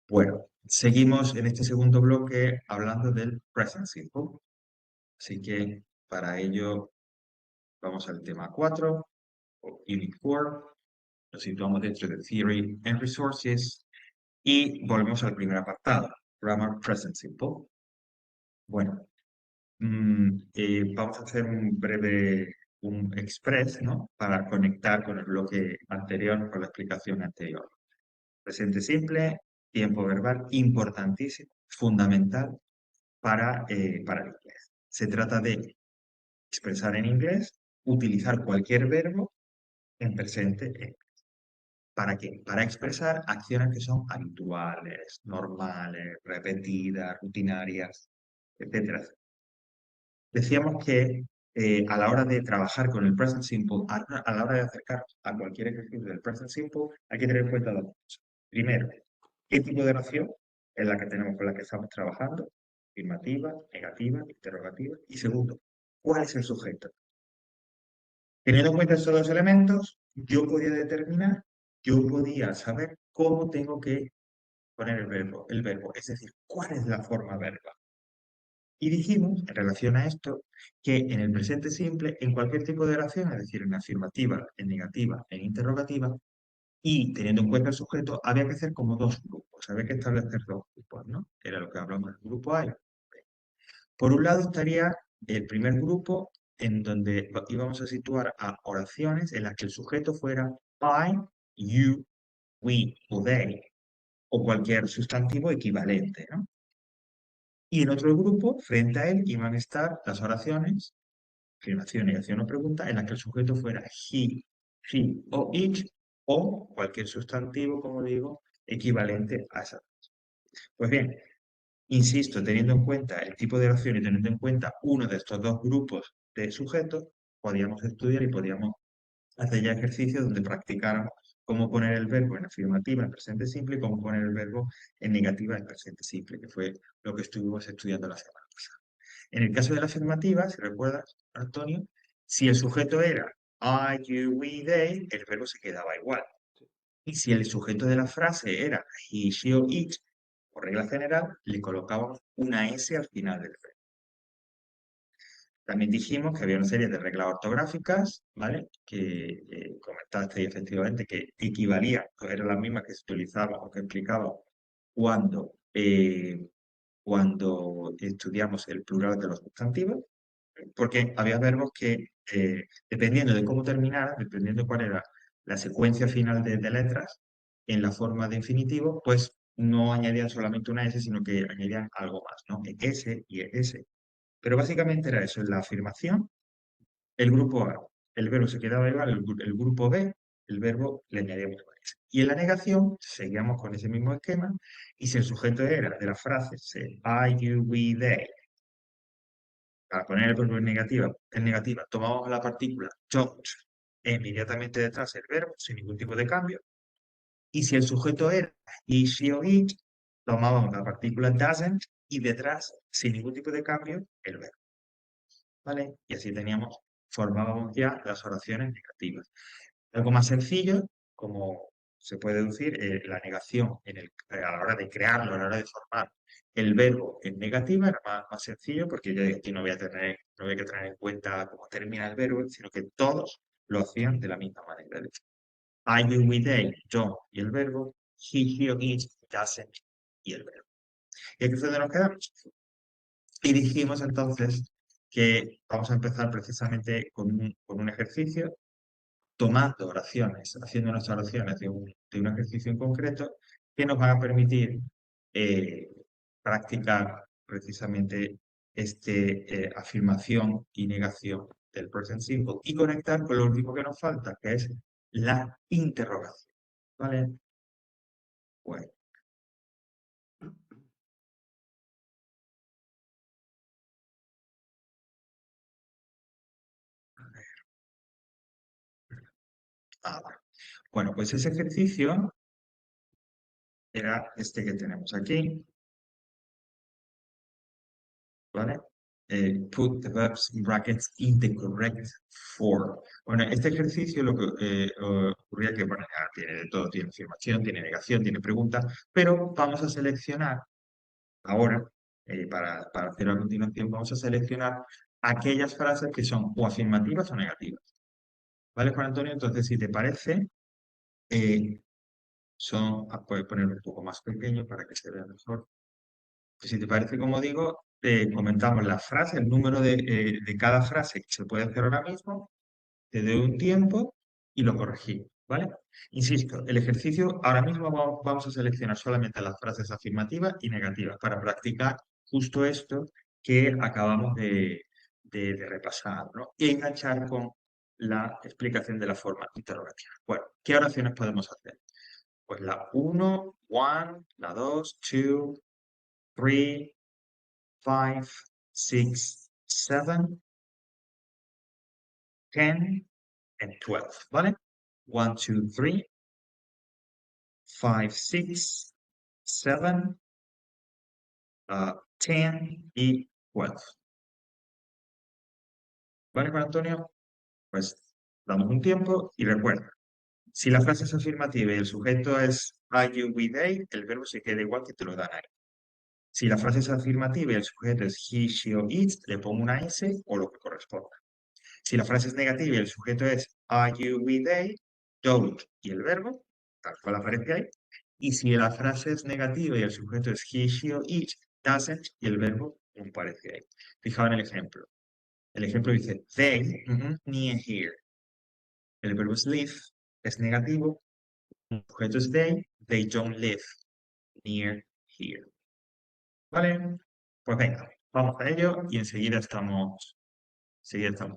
Bueno, seguimos en este segundo bloque hablando del present simple. Así que para ello vamos al tema 4, o Unit 4. Nos situamos dentro de Theory and Resources y volvemos al primer apartado, Grammar Present Simple. Bueno, vamos a hacer un express, ¿no? Para conectar con el bloque anterior, con la explicación anterior. Presente simple, tiempo verbal, importantísimo, fundamental para el inglés. Se trata de expresar en inglés, utilizar cualquier verbo en presente. ¿Para qué? Para expresar acciones que son habituales, normales, repetidas, rutinarias, etcétera. Decíamos que a la hora de trabajar con el present simple, a la hora de acercar a cualquier ejercicio del present simple, hay que tener en cuenta dos cosas. Primero, ¿qué tipo de oración es la que tenemos con la que estamos trabajando? Afirmativa, negativa, interrogativa. Y segundo, ¿cuál es el sujeto? Teniendo en cuenta estos dos elementos, yo podía saber cómo tengo que poner el verbo, es decir, cuál es la forma verbal. Y dijimos, en relación a esto, que en el presente simple, en cualquier tipo de oración, es decir, en afirmativa, en negativa, en interrogativa, y teniendo en cuenta el sujeto, había que hacer como dos grupos, había que establecer dos grupos, ¿no? Era lo que hablamos del grupo A y B. Por un lado estaría el primer grupo, en donde íbamos a situar a oraciones en las que el sujeto fuera I, you, we o they, o cualquier sustantivo equivalente, ¿no? Y en otro grupo, frente a él, iban a estar las oraciones, afirmación, negación o pregunta, en las que el sujeto fuera he, she o it, o cualquier sustantivo, como digo, equivalente a esa. Pues bien, insisto, teniendo en cuenta el tipo de oración y teniendo en cuenta uno de estos dos grupos de sujetos, podíamos estudiar y podíamos hacer ya ejercicios donde practicáramos cómo poner el verbo en afirmativa en presente simple y cómo poner el verbo en negativa en presente simple, que fue lo que estuvimos estudiando la semana pasada. En el caso de la afirmativa, si recuerdas, Antonio, si el sujeto era I, you, we, they, el verbo se quedaba igual. Y si el sujeto de la frase era he, she o it, por regla general, le colocábamos una S al final del verbo. También dijimos que había una serie de reglas ortográficas, ¿vale? Que comentaste efectivamente que equivalían, eran las mismas que se utilizaban o que explicaban cuando estudiamos el plural de los sustantivos, porque había verbos que, dependiendo de cómo terminaran, dependiendo de cuál era la secuencia final de letras, en la forma de infinitivo, pues no añadían solamente una S, sino que añadían algo más, ¿no? S y S. Pero básicamente era eso, en la afirmación, el grupo A, el verbo se quedaba igual, el grupo B, el verbo le añadíamos una S. Y en la negación, seguíamos con ese mismo esquema, y si el sujeto era de la frase, I, you, we, they, para poner el verbo en negativa, tomábamos la partícula don't e inmediatamente detrás el verbo, sin ningún tipo de cambio. Y si el sujeto era he, she o it, tomábamos la partícula doesn't y detrás, sin ningún tipo de cambio, el verbo. ¿Vale? Y así formábamos ya las oraciones negativas. Algo más sencillo, como se puede deducir, la negación a la hora de crearlo, a la hora de formar el verbo en negativa era más sencillo porque yo aquí no había que tener en cuenta cómo termina el verbo, sino que todos lo hacían de la misma manera. I, you, we, they, don't y el verbo, he, she, it, doesn't y el verbo. ¿Y aquí fue donde nos quedamos? Y dijimos entonces que vamos a empezar precisamente con un ejercicio, tomando oraciones, haciendo unas oraciones de un ejercicio en concreto, que nos van a permitir eh, practicar precisamente afirmación y negación del present simple y conectar con lo último que nos falta, que es la interrogación. ¿Vale? Bueno, bueno. Bueno, pues ese ejercicio era este que tenemos aquí, ¿vale? put the verbs in brackets in the correct form. Bueno, este ejercicio lo que ocurría que, bueno, ya tiene de todo, tiene afirmación, tiene negación, tiene pregunta, pero vamos a seleccionar ahora, para hacerlo a continuación, vamos a seleccionar aquellas frases que son o afirmativas o negativas. ¿Vale, Juan Antonio? Entonces, si te parece, puedes poner un poco más pequeño para que se vea mejor. Si te parece, como digo, comentamos la frase, el número de cada frase que se puede hacer ahora mismo, te doy un tiempo y lo corregimos, ¿vale? Insisto, el ejercicio, ahora mismo vamos a seleccionar solamente las frases afirmativas y negativas para practicar justo esto que acabamos de repasar, ¿no? Y enganchar con la explicación de la forma interrogativa. Bueno, ¿qué oraciones podemos hacer? Pues la uno, one, la 2, two, three, 5, 6, 7, 10, and 12, ¿vale? 1, 2, 3, 5, 6, 7, 10 y 12. ¿Vale, Juan Antonio? Pues damos un tiempo y recuerda, si la frase es afirmativa y el sujeto es are you, we, they, el verbo se queda igual que te lo dan ahí. Si la frase es afirmativa y el sujeto es he, she o it, le pongo una S o lo que corresponda. Si la frase es negativa y el sujeto es are you, we, they, don't y el verbo, tal cual aparece ahí. Y si la frase es negativa y el sujeto es he, she o it, doesn't y el verbo no aparece ahí. Fijaos en el ejemplo. El ejemplo dice they near here. El verbo es live, es negativo. El sujeto es they don't live near here. ¿Vale? Pues venga, vamos a ello y enseguida estamos trabajando.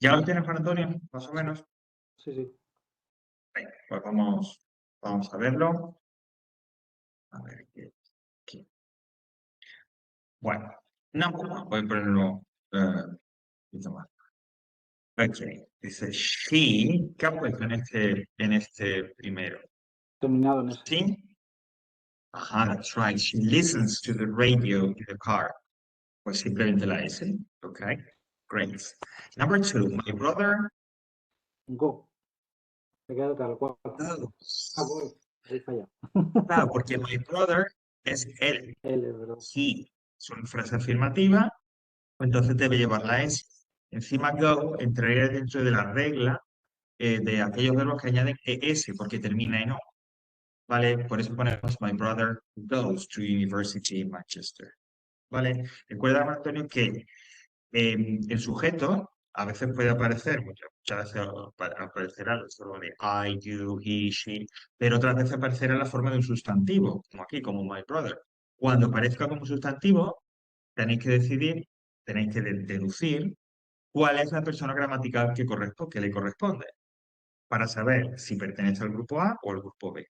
¿Ya lo tienes, Juan Antonio? Más o menos. Sí, sí. Venga, pues vamos a verlo. A ver qué. Bueno, no, voy a ponerlo un poquito más. Ok, dice she, ¿qué ha puesto en este primero? Terminado en ese. She, ajá, that's right. She listens to the radio in the car. Pues simplemente la S, ok, great. Number 2, my brother Go. Se queda tal cual. Ah, voy. goes. Ahí falla. Claro, porque my brother es él, L, ¿verdad? he, es una frase afirmativa, entonces debe llevar la S. Encima go entraría dentro de la regla de aquellos verbos que añaden ES porque termina en O. ¿Vale? Por eso ponemos my brother goes to university in Manchester. ¿Vale? Recuerda, Antonio, que el sujeto a veces puede aparecer, muchas veces aparecerá solo de I, you, he, she, pero otras veces aparecerá en la forma de un sustantivo, como aquí, como my brother. Cuando aparezca como sustantivo, tenéis que decidir, tenéis que deducir cuál es la persona gramatical que le corresponde, para saber si pertenece al grupo A o al grupo B.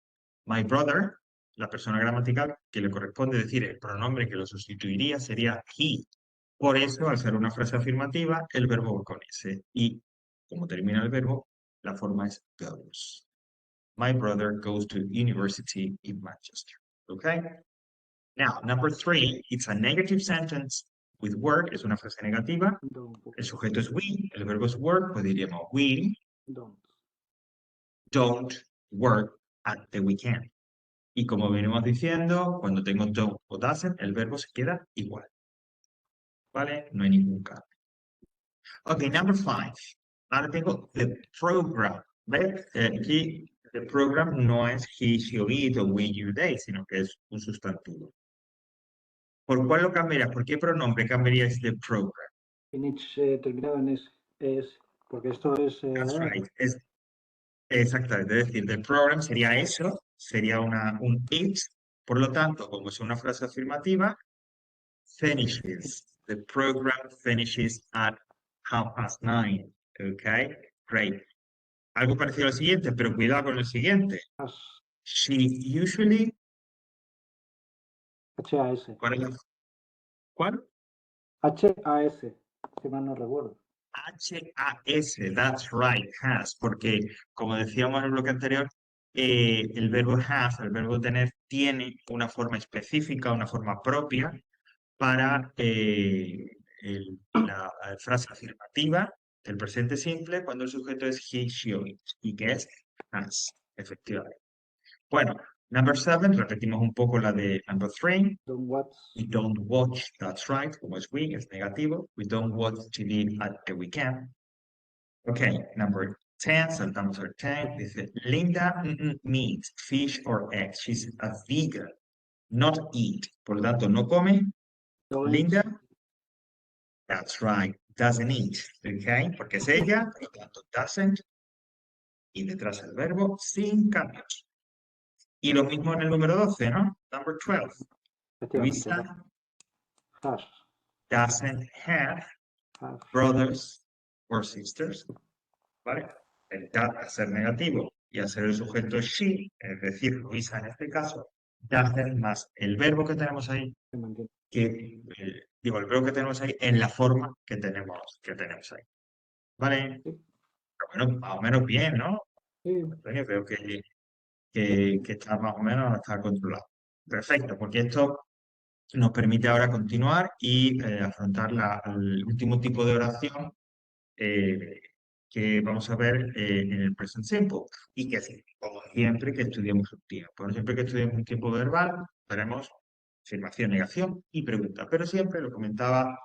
My brother, la persona gramatical que le corresponde decir el pronombre que lo sustituiría sería he. Por eso, al ser una frase afirmativa, el verbo va con S. Y como termina el verbo, la forma es goes. My brother goes to university in Manchester. Okay? Now, number 3, it's a negative sentence with work, es una frase negativa. Don't. El sujeto es we, el verbo es work, pues diríamos we Don't. don't work at the weekend. Y como venimos diciendo, cuando tengo don't o doesn't, el verbo se queda igual. ¿Vale? No hay ningún cambio. Ok, number 5. Ahora tengo the program. ¿Ves? Aquí the program no es he, she, or it, o we, you, they, sino que es un sustantivo. ¿Por cuál lo cambiarías? ¿Por qué pronombre cambiarías the program? En each terminado en S. Es, porque esto es. That's right. Exactamente. Es decir, the program sería eso, sería un it. Por lo tanto, como es una frase afirmativa, finishes. The program finishes at 9:30. Okay, great. Algo parecido al siguiente, pero cuidado con el siguiente. Has. She usually. HAS. ¿Cuál es la- cuál? HAS. Si mal no recuerdo. HAS, that's right, has, porque como decíamos en el bloque anterior, el verbo have, el verbo tener, tiene una forma específica, una forma propia para la frase afirmativa del presente simple cuando el sujeto es he, she o it, y que es has, efectivamente. Bueno, number 7, repetimos un poco la de number 3. Don't watch. We don't watch, that's right, como es we, es negativo. We don't watch TV at the weekend. Okay, number 10, saltamos al 10. Dice, Linda meat, fish or eggs. She's a vegan, not eat. Por lo tanto, no come. Don't eat. Linda, that's right, doesn't eat. Okay, porque es ella, por lo tanto, doesn't. Y detrás el verbo sin cambios. Y lo mismo en el número 12, ¿no? Number 12. Efectivamente. Luisa Has. doesn't have Has. brothers or sisters. ¿Vale? El that a ser negativo y a ser el sujeto she, es decir, Luisa en este caso, doesn't más el verbo que tenemos ahí, Se mantiene. digo, el verbo que tenemos ahí en la forma que tenemos ahí. ¿Vale? Sí. Pero bueno, más o menos bien, ¿no? Sí. Antonio, creo que está más o menos está controlado. Perfecto, porque esto nos permite ahora continuar y afrontar el último tipo de oración eh, que vamos a ver en el present simple. Y que sí, como siempre que estudiemos un tiempo. Bueno, siempre que estudiemos un tiempo verbal, veremos afirmación, negación y pregunta. Pero siempre lo comentaba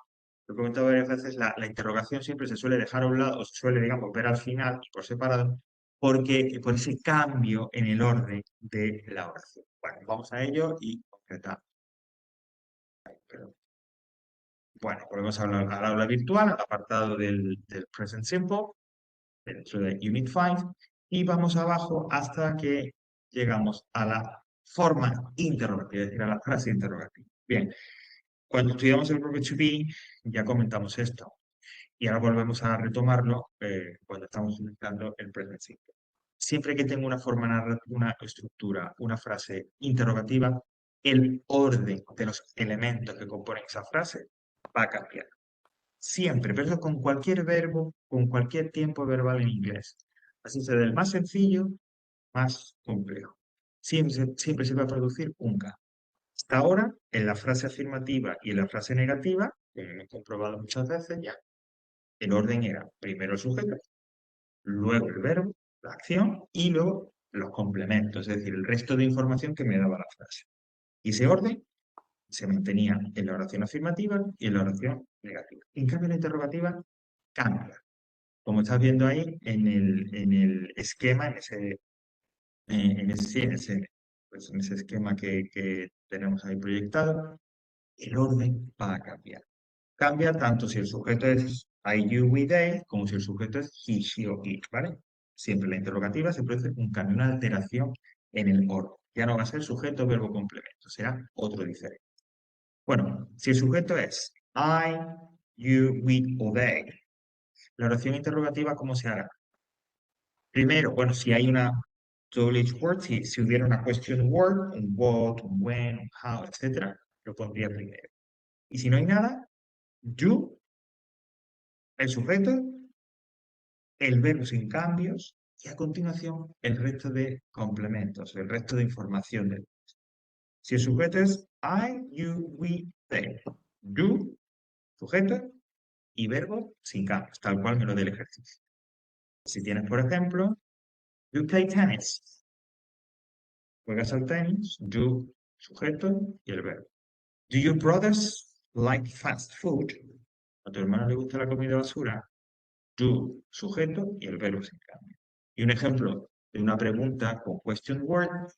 varias veces, la interrogación siempre se suele dejar a un lado, o se suele, digamos, ver al final y por separado, porque por ese cambio en el orden de la oración. Bueno, vamos a ello y concretamos. Perdón. Bueno, volvemos al aula virtual, al apartado del present simple, dentro de Unit 5, y vamos abajo hasta que llegamos a la forma interrogativa, es decir, a la frase interrogativa. Bien, cuando estudiamos el verbo to be, ya comentamos esto. Y ahora volvemos a retomarlo cuando estamos utilizando el present simple. Siempre que tengo una forma una estructura, una frase interrogativa, el orden de los elementos que componen esa frase va a cambiar. Siempre, pero eso con cualquier verbo, con cualquier tiempo verbal en inglés. Así sea del más sencillo, más complejo. Siempre se va a producir un cambio. Hasta ahora, en la frase afirmativa y en la frase negativa, como hemos comprobado muchas veces ya, el orden era primero el sujeto, luego el verbo, la acción y luego los complementos, es decir, el resto de información que me daba la frase. Y ese orden se mantenía en la oración afirmativa y en la oración negativa. En cambio, la interrogativa cambia. Como estás viendo ahí en el esquema, en ese esquema que tenemos ahí proyectado, el orden va a cambiar. Cambia tanto si el sujeto es I, you, we, they, como si el sujeto es he, she o it, ¿vale? Siempre en la interrogativa se produce un cambio, una alteración en el orden. Ya no va a ser sujeto, verbo, complemento, será otro diferente. Bueno, si el sujeto es I, you, we o they, la oración interrogativa, ¿cómo se hará? Primero, bueno, si hay una double word, si hubiera una question word, un what, un when, un how, etc., lo pondría primero. Y si no hay nada, you, el sujeto, el verbo sin cambios y a continuación el resto de complementos, el resto de información del texto. Si el sujeto es I, you, we, they, you, sujeto y verbo sin cambios, tal cual me lo dé el ejercicio. Si tienes, por ejemplo, you play tennis, juegas al tenis, you, sujeto y el verbo. Do your brothers like fast food? ¿A tu hermano le gusta la comida basura? Do, sujeto y el verbo sin cambio. Y un ejemplo de una pregunta con question word.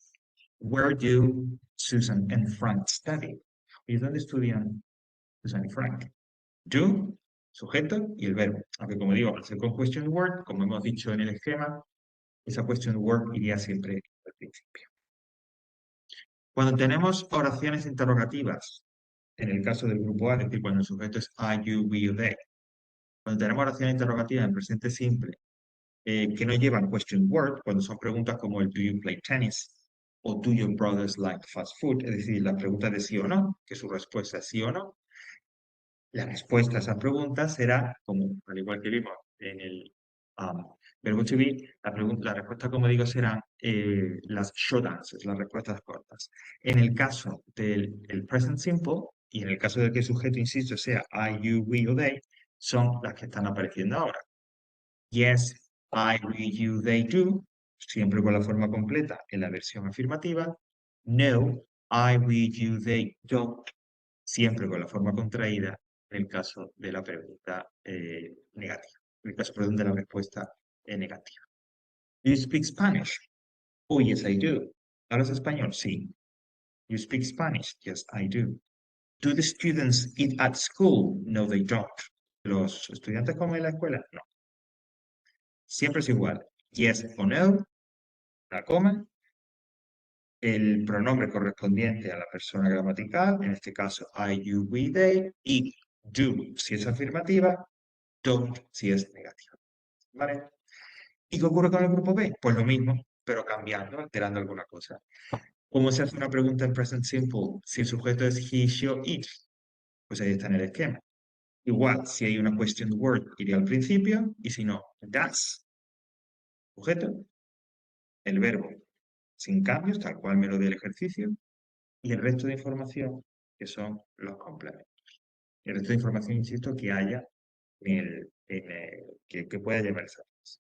Where do Susan and Frank study? ¿Y dónde estudian Susan y Frank? Do, sujeto y el verbo. Aunque como digo, al ser con question word, como hemos dicho en el esquema, esa question word iría siempre al principio. Cuando tenemos oraciones interrogativas, en el caso del grupo A, es decir, cuando el sujeto es I, you, we, or they, cuando tenemos oraciones interrogativas en presente simple, que no llevan question word, cuando son preguntas como el do you play tennis o do your brothers like fast food, es decir, la pregunta de sí o no, que su respuesta es sí o no, la respuesta a esa pregunta será, como al igual que vimos en el verbo to be, la respuesta, como digo, serán las short answers, las respuestas cortas. En el caso del present simple, y en el caso del que el sujeto, insisto, sea I, you, we o they, son las que están apareciendo ahora. Yes, I, we, you, they do, siempre con la forma completa en la versión afirmativa. No, I, we, you, they don't, siempre con la forma contraída en el caso de la pregunta negativa, en el caso, perdón, de la respuesta negativa. Do you speak Spanish? Oh, yes, I do. ¿Hablas español? Sí. You speak Spanish? Yes, I do. Do the students eat at school? No, they don't. ¿Los estudiantes comen en la escuela? No. Siempre es igual. Yes o no, la coma, el pronombre correspondiente a la persona gramatical, en este caso I, you, we, they, y do si es afirmativa, don't si es negativa. ¿Vale? ¿Y qué ocurre con el grupo B? Pues lo mismo, pero cambiando, alterando alguna cosa. ¿Cómo se hace una pregunta en present simple si el sujeto es he, she o it? Pues ahí está en el esquema. Igual, si hay una question word, iría al principio, y si no, does. Sujeto, el verbo sin cambios, tal cual me lo dé el ejercicio, y el resto de información, que son los complementos. El resto de información, insisto, que haya que pueda llevar esa frase.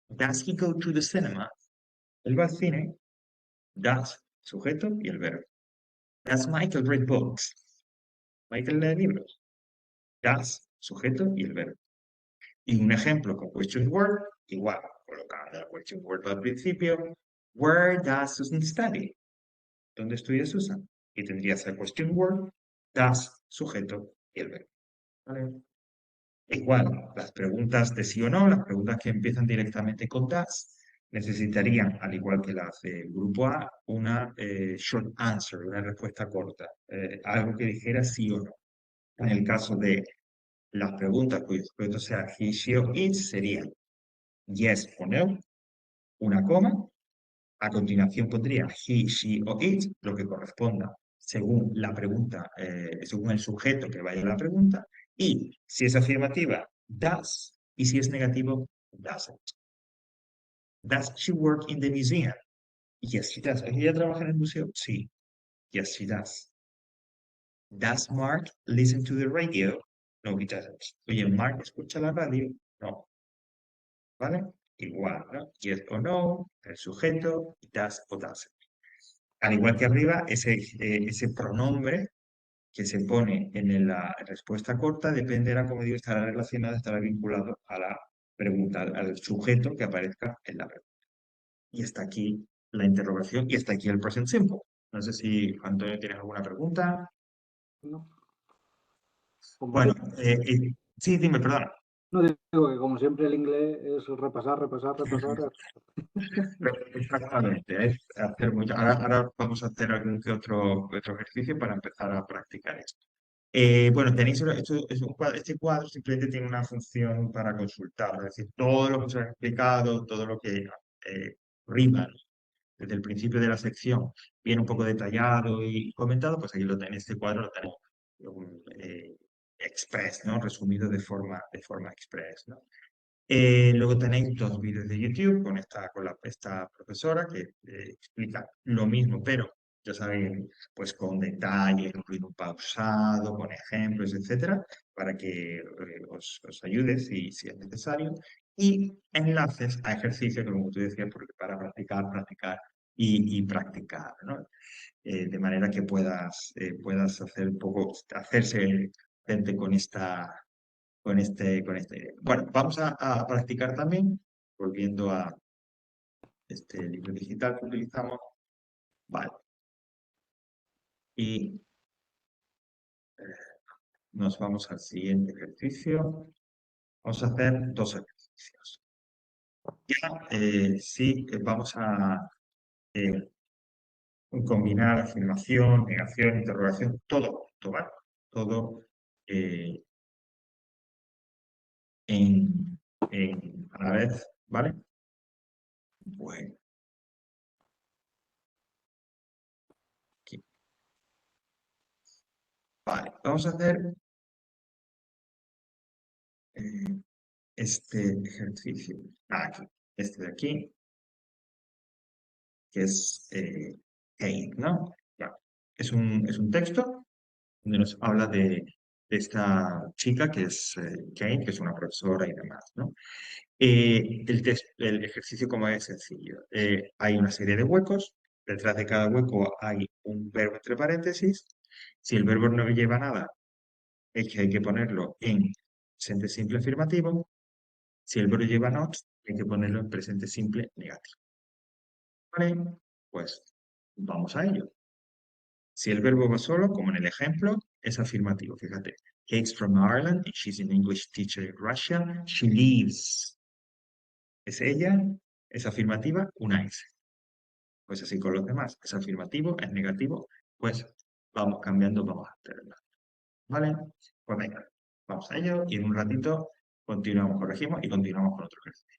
Does he go to the cinema? ¿Él va al cine? Does, sujeto y el verbo. Does Michael read books? Michael lee libros. Does, sujeto y el verbo. Y un ejemplo con question word, igual, colocando la question word al principio. Where does Susan study? ¿Dónde estudia Susan? Y tendría esa question word, does, sujeto y el verbo. ¿Vale? Igual, las preguntas de sí o no, las preguntas que empiezan directamente con does, necesitarían, al igual que las del grupo A, una short answer, una respuesta corta, algo que dijera sí o no. En el caso de Las preguntas cuyo sujeto sea he, she o it serían yes o no, una coma. A continuación pondría he, she o it, lo que corresponda según la pregunta, según el sujeto que vaya a la pregunta. Y si es afirmativa, does. Y si es negativo, doesn't. Does she work in the museum? Yes, she does. ¿Ella trabaja en el museo? Sí. Yes, she does. Does Mark listen to the radio? No, he doesn't. Oye, ¿Mark escucha la radio? No. ¿Vale? Igual, ¿no? Yes o no, el sujeto, does o doesn't. Al igual que arriba, ese pronombre que se pone en la respuesta corta dependerá, como digo, estará relacionado, estará vinculado a la pregunta, al sujeto que aparezca en la pregunta. Y está aquí la interrogación y está aquí el present simple. No sé si, Antonio, tienes alguna pregunta. ¿no? Como Bueno, siempre, sí, dime, perdona. no digo que como siempre el inglés es repasar, repasar, repasar. Exactamente, es hacer mucho. Ahora vamos a hacer algún que otro ejercicio para empezar a practicar esto. Bueno, tenéis este cuadro simplemente tiene una función para consultar, es decir, todo lo que os he explicado, todo lo que rima desde el principio de la sección viene un poco detallado y comentado, pues aquí lo tenéis, este cuadro lo tenemos express, ¿no? Resumido de forma express, ¿no? Luego tenéis dos vídeos de YouTube con esta profesora que explica lo mismo, pero ya sabéis, pues con detalles, un ruido pausado, con ejemplos, etcétera, para que os ayude si es necesario. Y enlaces a ejercicios, como tú decías, porque para practicar y practicar, ¿no? De manera que puedas hacer un poco, hacerse frente con esta idea. Bueno, vamos a practicar también, volviendo a este libro digital que utilizamos. Vale. Y nos vamos al siguiente ejercicio. Vamos a hacer dos ejercicios. Ya, sí, vamos a eh, combinar afirmación, negación, interrogación, todo junto, ¿vale? Todo eh, a la vez, ¿vale? Bueno, aquí. Vale, vamos a hacer eh, este ejercicio. Aquí, este de aquí, que es Kate, ¿no? Ya. Es un texto donde nos habla de esta chica que es Kate, que es una profesora y demás, ¿no? El ejercicio como es sencillo. Hay una serie de huecos. Detrás de cada hueco hay un verbo entre paréntesis. Si el verbo no lleva nada, es que hay que ponerlo en presente simple afirmativo. Si el verbo lleva not, hay que ponerlo en presente simple negativo. ¿Vale? Pues vamos a ello. Si el verbo va solo, como en el ejemplo, es afirmativo. Fíjate. Kate's from Ireland and she's an English teacher in Russia. She lives. Es ella, es afirmativa, una S. Pues así con los demás. Es afirmativo, es negativo. Pues vamos cambiando, vamos a alternar. ¿Vale? Pues venga, vamos a ello y en un ratito continuamos, corregimos y continuamos con otro ejercicio.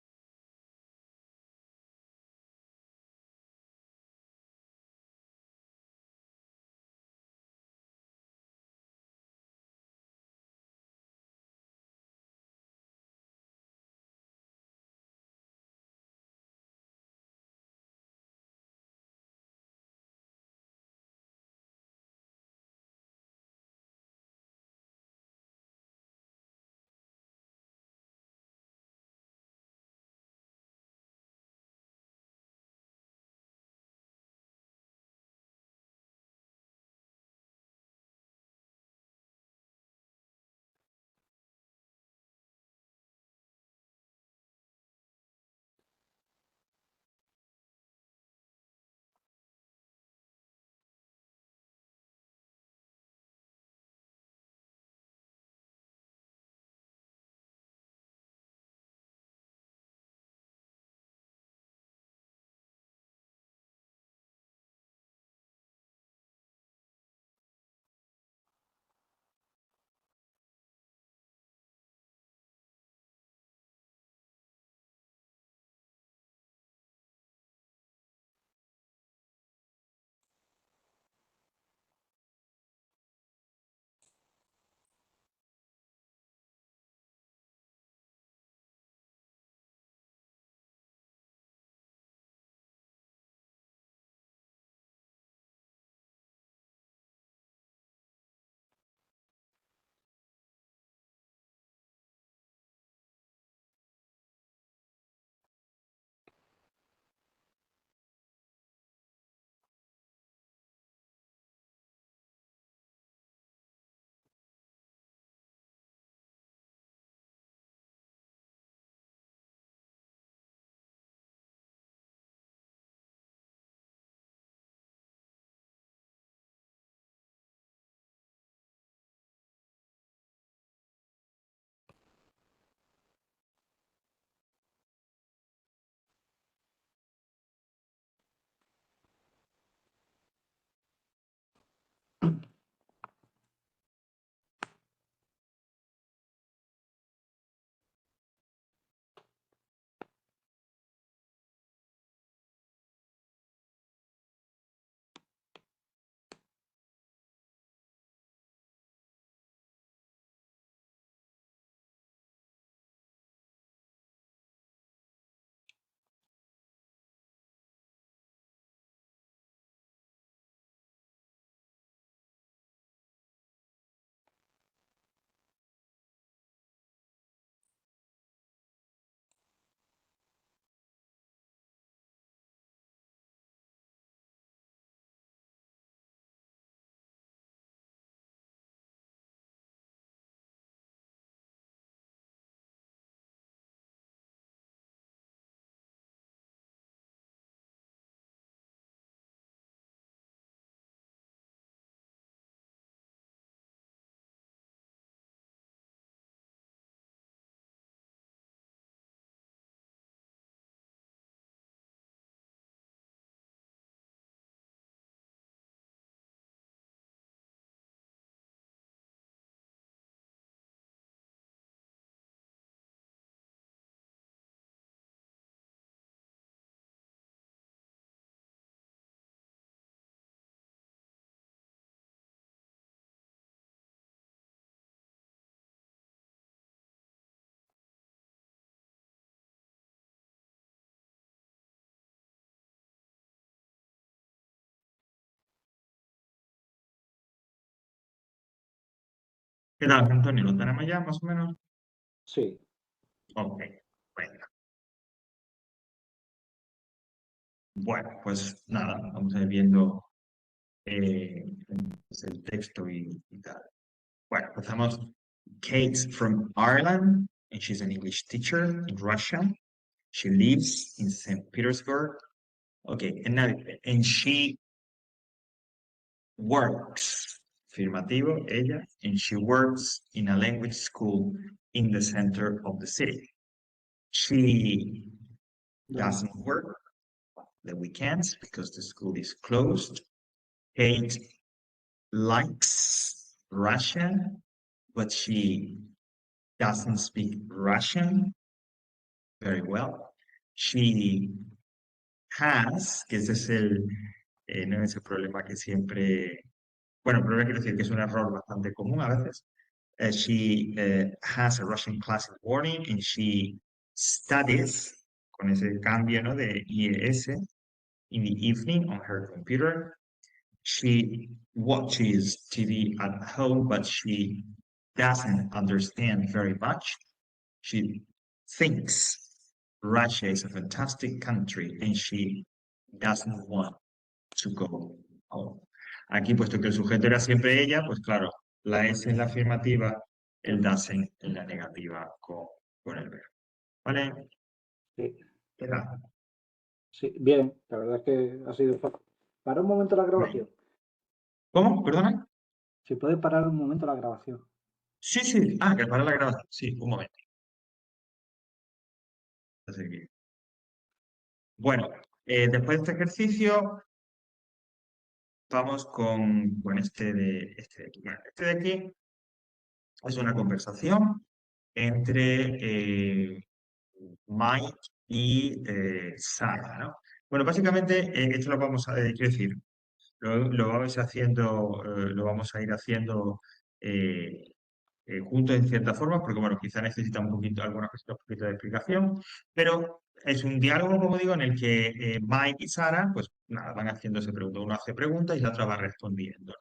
¿Qué tal, Antonio? ¿Lo tenemos ya, más o menos? Sí. Ok, venga. Bueno, pues nada, vamos a ir viendo eh, pues, el texto y tal. Bueno, empezamos. Kate's from Ireland, and she's an English teacher in Russia. She lives in St. Petersburg. Okay, and she works, afirmativo, ella, and she works in a language school in the center of the city. She doesn't work the weekends because the school is closed. Kate likes Russian, but she doesn't speak Russian very well. She has, que ese es no es el problema que siempre, bueno, el problema quiero decir que es un error bastante común a veces. She has a Russian class in the morning and she studies, con ese cambio, ¿no? De IES, in the evening on her computer. She watches TV at home, but she doesn't understand very much. She thinks Russia is a fantastic country and she doesn't want to go home. Aquí, puesto que el sujeto era siempre ella, pues claro, la S es la afirmativa, el doesn't en la negativa con el verbo. ¿Vale? Sí. ¿Qué tal? Sí, bien, la verdad es que ha sido fácil. Para un momento la grabación. ¿Cómo? ¿Perdona? Si puede parar un momento la grabación. Sí, sí. Ah, que para la grabación. Sí, un momento. Bueno, después de este ejercicio, vamos con este de aquí. Bueno, este de aquí es una conversación entre Mike y Sara, ¿no? Bueno, básicamente esto lo vamos a, quiero decir, lo vamos haciendo, lo vamos a ir haciendo eh, juntos en cierta forma, porque bueno, quizá necesita un poquito, algunas cositas, un poquito de explicación, pero es un diálogo, como digo, en el que Mike y Sara, pues nada, van haciéndose preguntas. Uno hace preguntas y la otra va respondiendo.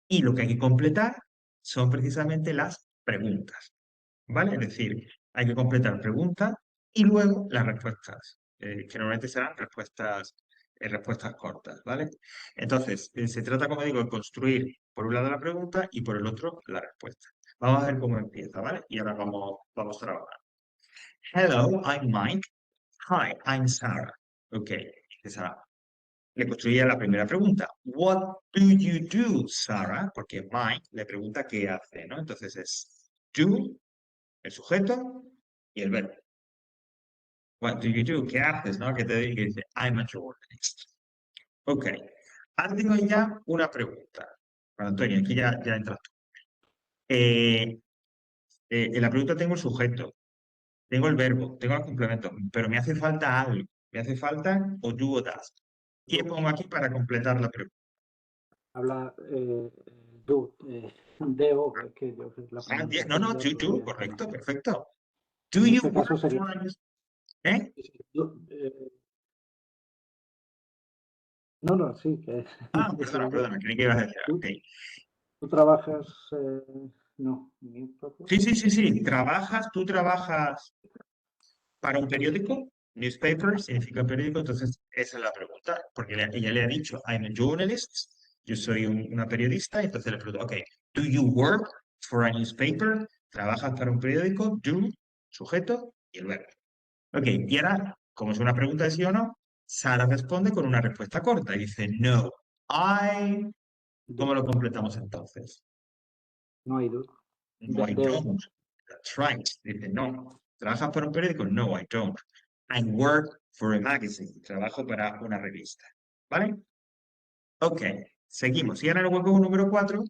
Y lo que hay que completar son precisamente las preguntas, ¿vale? Es decir, hay que completar preguntas y luego las respuestas, que normalmente serán respuestas cortas, ¿vale? Entonces, se trata, como digo, de construir por un lado la pregunta y por el otro la respuesta. Vamos a ver cómo empieza, ¿vale? Y ahora vamos a trabajar. Hello, I'm Mike. Hi, I'm Sarah. Ok, Sarah. Le construía la primera pregunta. What do you do, Sarah? Porque Mike le pregunta qué hace, ¿no? Entonces es do, el sujeto y el verbo. What do you do? ¿Qué haces, no? Que te dice, I'm a journalist. Ok. Ahora tengo ya una pregunta. Bueno, Antonio, aquí ya entras tú. En la pregunta tengo el sujeto, tengo el verbo, tengo el complemento, pero me hace falta algo. Me hace falta o do o das. ¿Qué pongo aquí para completar la pregunta? Habla do, do, es que yo la Ah, pronunciación no, del do, otro do, y el tema. correcto, perfecto. Do En you este caso work sería for an... ¿Eh? no, no, sí, que Ah, ese es perdona, creí que ibas a decir. tú, Ok. tú trabajas, no, Sí. Tú trabajas para un periódico, newspaper, significa periódico, entonces esa es la pregunta, porque ella le ha dicho, I'm a journalist, yo soy una periodista, entonces le pregunto, ok, do you work for a newspaper? ¿Trabajas para un periódico? Do, sujeto y el verbo. Ok, y ahora, como es una pregunta de sí o no, Sara responde con una respuesta corta y dice, no, I... ¿Cómo lo completamos entonces? no hay do. No, I Debo. don't. That's right. Dice, no. ¿Trabajas para un periódico? No, I don't. I work for a magazine. Trabajo para una revista. ¿Vale? Ok, seguimos. Y ahora en el hueco número 4,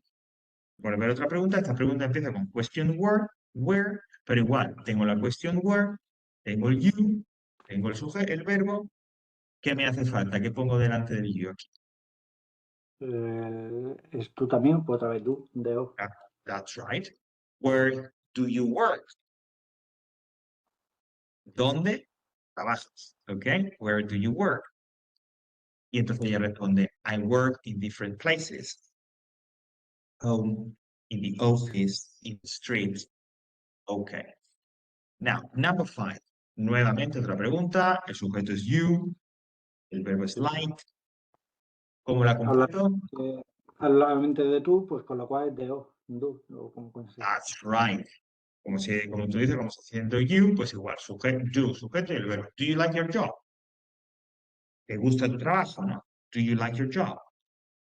por ver otra pregunta. Esta pregunta empieza con question where, pero igual, tengo la question where, tengo el you, tengo el verbo. ¿Qué me hace falta? ¿Qué pongo delante del you aquí? Es tú también, pues otra vez do, debo. That's right. Where do you work? ¿Dónde trabajas? ¿Ok? Where do you work? Y entonces ella responde, I work in different places. Home, in the office, in the street. Okay. Now, number 5. Nuevamente otra pregunta. El sujeto es you. El verbo es like. ¿Cómo la completo? Solamente de tú, pues con lo cual es de o, do, o como sea. That's right. Como tú dices, como haciendo you, pues igual, sujeto, you, sujeto y el verbo. Do you like your job? ¿Te gusta tu trabajo, no? Do you like your job?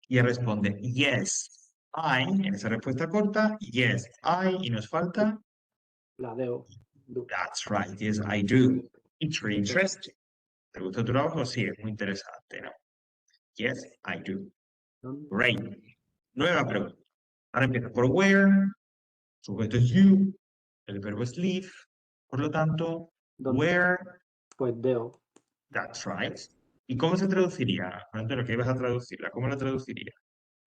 Y él responde, yes, I, en esa respuesta corta, yes, I, y nos falta, La de o, do. that's right, yes, I do. It's really interesting. ¿Te gusta tu trabajo? Sí, es muy interesante, ¿no? Yes, I do. Great. Nueva pregunta. Ahora empieza por where, sujeto es you, el verbo es live, por lo tanto, ¿Dónde? where, Pues de o. that's right. ¿Y cómo se traduciría? Antonio, ¿qué ibas a traducirla? ¿Cómo la traduciría?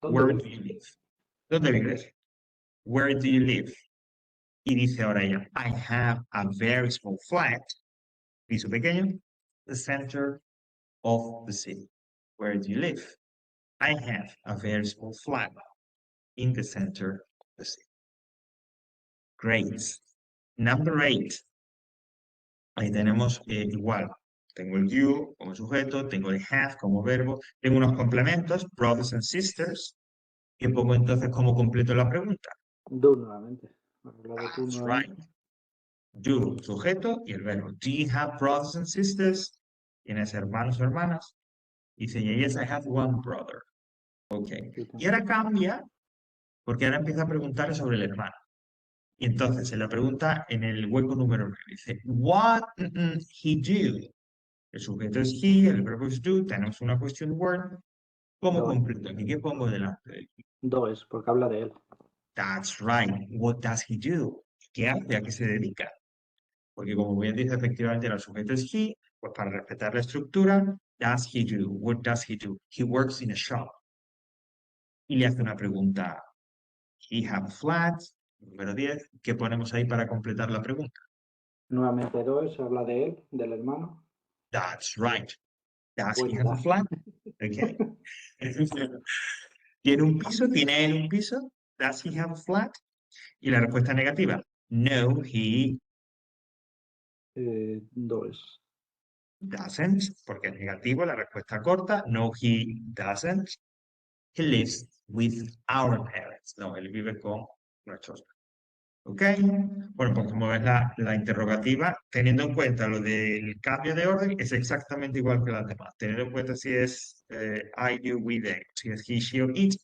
¿Dónde Where vives? do you live? ¿Dónde vives? Where do you live? Y dice ahora ella, I have a very small flat, piso pequeño, the center of the city. Where do you live? I have a very small flat in the center of the city. Great. Number 8. Ahí tenemos igual. Tengo el you como sujeto, tengo el have como verbo, tengo unos complementos, brothers and sisters, y pongo entonces como completo la pregunta. Do nuevamente. Habla de tú That's nuevamente. right. Do, sujeto y el verbo. Do you have brothers and sisters? ¿Tienes hermanos o hermanas? Dice, yes, I have one brother. Ok. Y ahora cambia, porque ahora empieza a preguntar sobre el hermano. Y entonces se la pregunta en el hueco número 9. Dice, what he do? El sujeto es he, el verbo es do, tenemos una question word. ¿Cómo Do. completo? ¿Y qué pongo delante de él? Do es, porque habla de él. That's right. What does he do? ¿Qué hace? ¿A qué se dedica? Porque como bien dice, efectivamente, el sujeto es he, pues para respetar la estructura, does he do? What does he do? He works in a shop. Y le hace una pregunta. He have a flat, número 10. ¿Qué ponemos ahí para completar la pregunta? Nuevamente do es, habla de él, del hermano. That's right. Does he Pues have a da. flat? Okay. ¿Tiene un piso? ¿Tiene él un piso? Does he have a flat? Y la respuesta negativa. No, he Do es. doesn't, porque es negativo, la respuesta corta. No, he doesn't. He lives with our parents. No, él vive con nuestros. ¿Ok? Bueno, pues como ves la interrogativa, teniendo en cuenta lo del cambio de orden, es exactamente igual que las demás. Teniendo en cuenta si es I, you, we, they, si es he, she o it,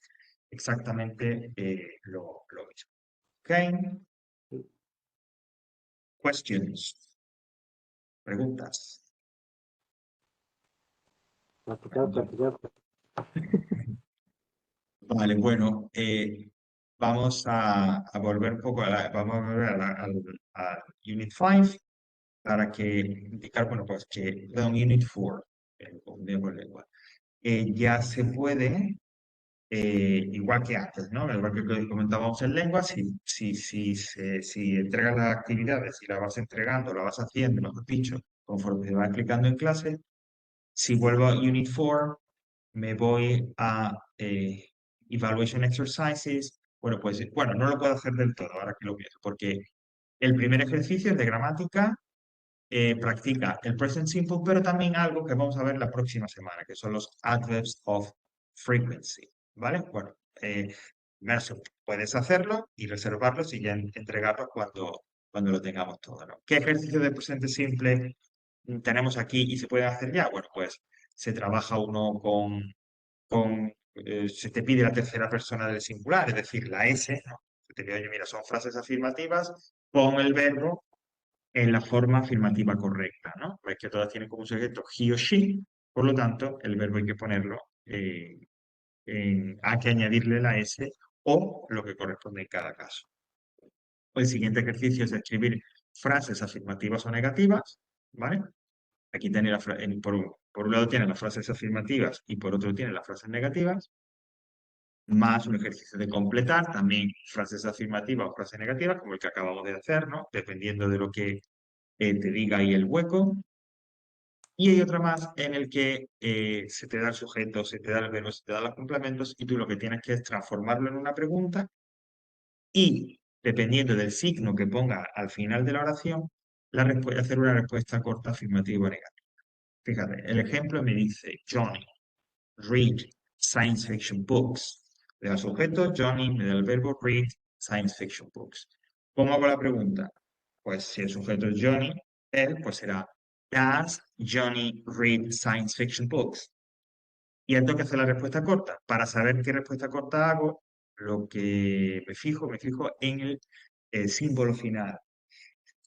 exactamente lo mismo. ¿Ok? Questions. Preguntas. Practicar, practicar. Vale, bueno, vamos a volver un poco vamos a volver al Unit 5 para que indicar, bueno, pues que, perdón, Unit 4, confundimos lengua. Ya se puede, igual que antes, ¿no? Igual que comentábamos en lengua, si entregas las actividades y las vas entregando, las vas haciendo, mejor dicho, conforme te va explicando en clase, si vuelvo a Unit 4, me voy a Evaluation Exercises. Bueno, pues bueno, no lo puedo hacer del todo ahora que lo pienso, porque el primer ejercicio es de gramática, practica el present simple, pero también algo que vamos a ver la próxima semana, que son los adverbs of frequency, ¿vale? Bueno, eso puedes hacerlo y reservarlos y ya entregarlos cuando lo tengamos todo, ¿no? ¿Qué ejercicio de presente simple tenemos aquí y se puede hacer ya? Bueno, pues se trabaja uno se te pide la tercera persona del singular, es decir, la S, ¿no? Se te pide, oye, mira, son frases afirmativas, pon el verbo en la forma afirmativa correcta, ¿no? Ves que todas tienen como sujeto he o she, por lo tanto, el verbo hay que ponerlo, hay que añadirle la S o lo que corresponde en cada caso. El siguiente ejercicio es escribir frases afirmativas o negativas, ¿vale? Aquí tiene por un lado tiene las frases afirmativas y por otro tiene las frases negativas, más un ejercicio de completar, también frases afirmativas o frases negativas, como el que acabamos de hacer, ¿no? Dependiendo de lo que te diga ahí el hueco. Y hay otra más en el que se te da el sujeto, se te da el verbo, se te dan los complementos y tú lo que tienes que es transformarlo en una pregunta y dependiendo del signo que ponga al final de la oración, hacer una respuesta corta afirmativa o negativa. Fíjate, el ejemplo me dice Johnny read science fiction books. Le da sujeto, Johnny me da el verbo read science fiction books. ¿Cómo hago la pregunta? Pues si el sujeto es Johnny, él pues será Does Johnny read science fiction books? Y él tengo que hacer la respuesta corta. Para saber qué respuesta corta hago, lo que me fijo en el símbolo final.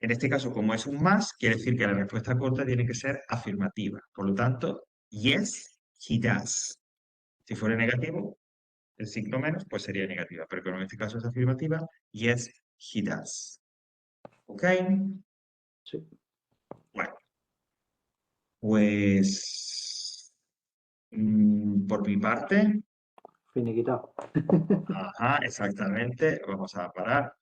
En este caso, como es un más, quiere decir que la respuesta corta tiene que ser afirmativa. Por lo tanto, yes, he does. Si fuera negativo, el signo menos, pues sería negativa. Pero como en este caso es afirmativa, yes, he does. ¿Ok? Sí. Bueno, pues por mi parte, Finiquitado. ajá, exactamente, vamos a parar.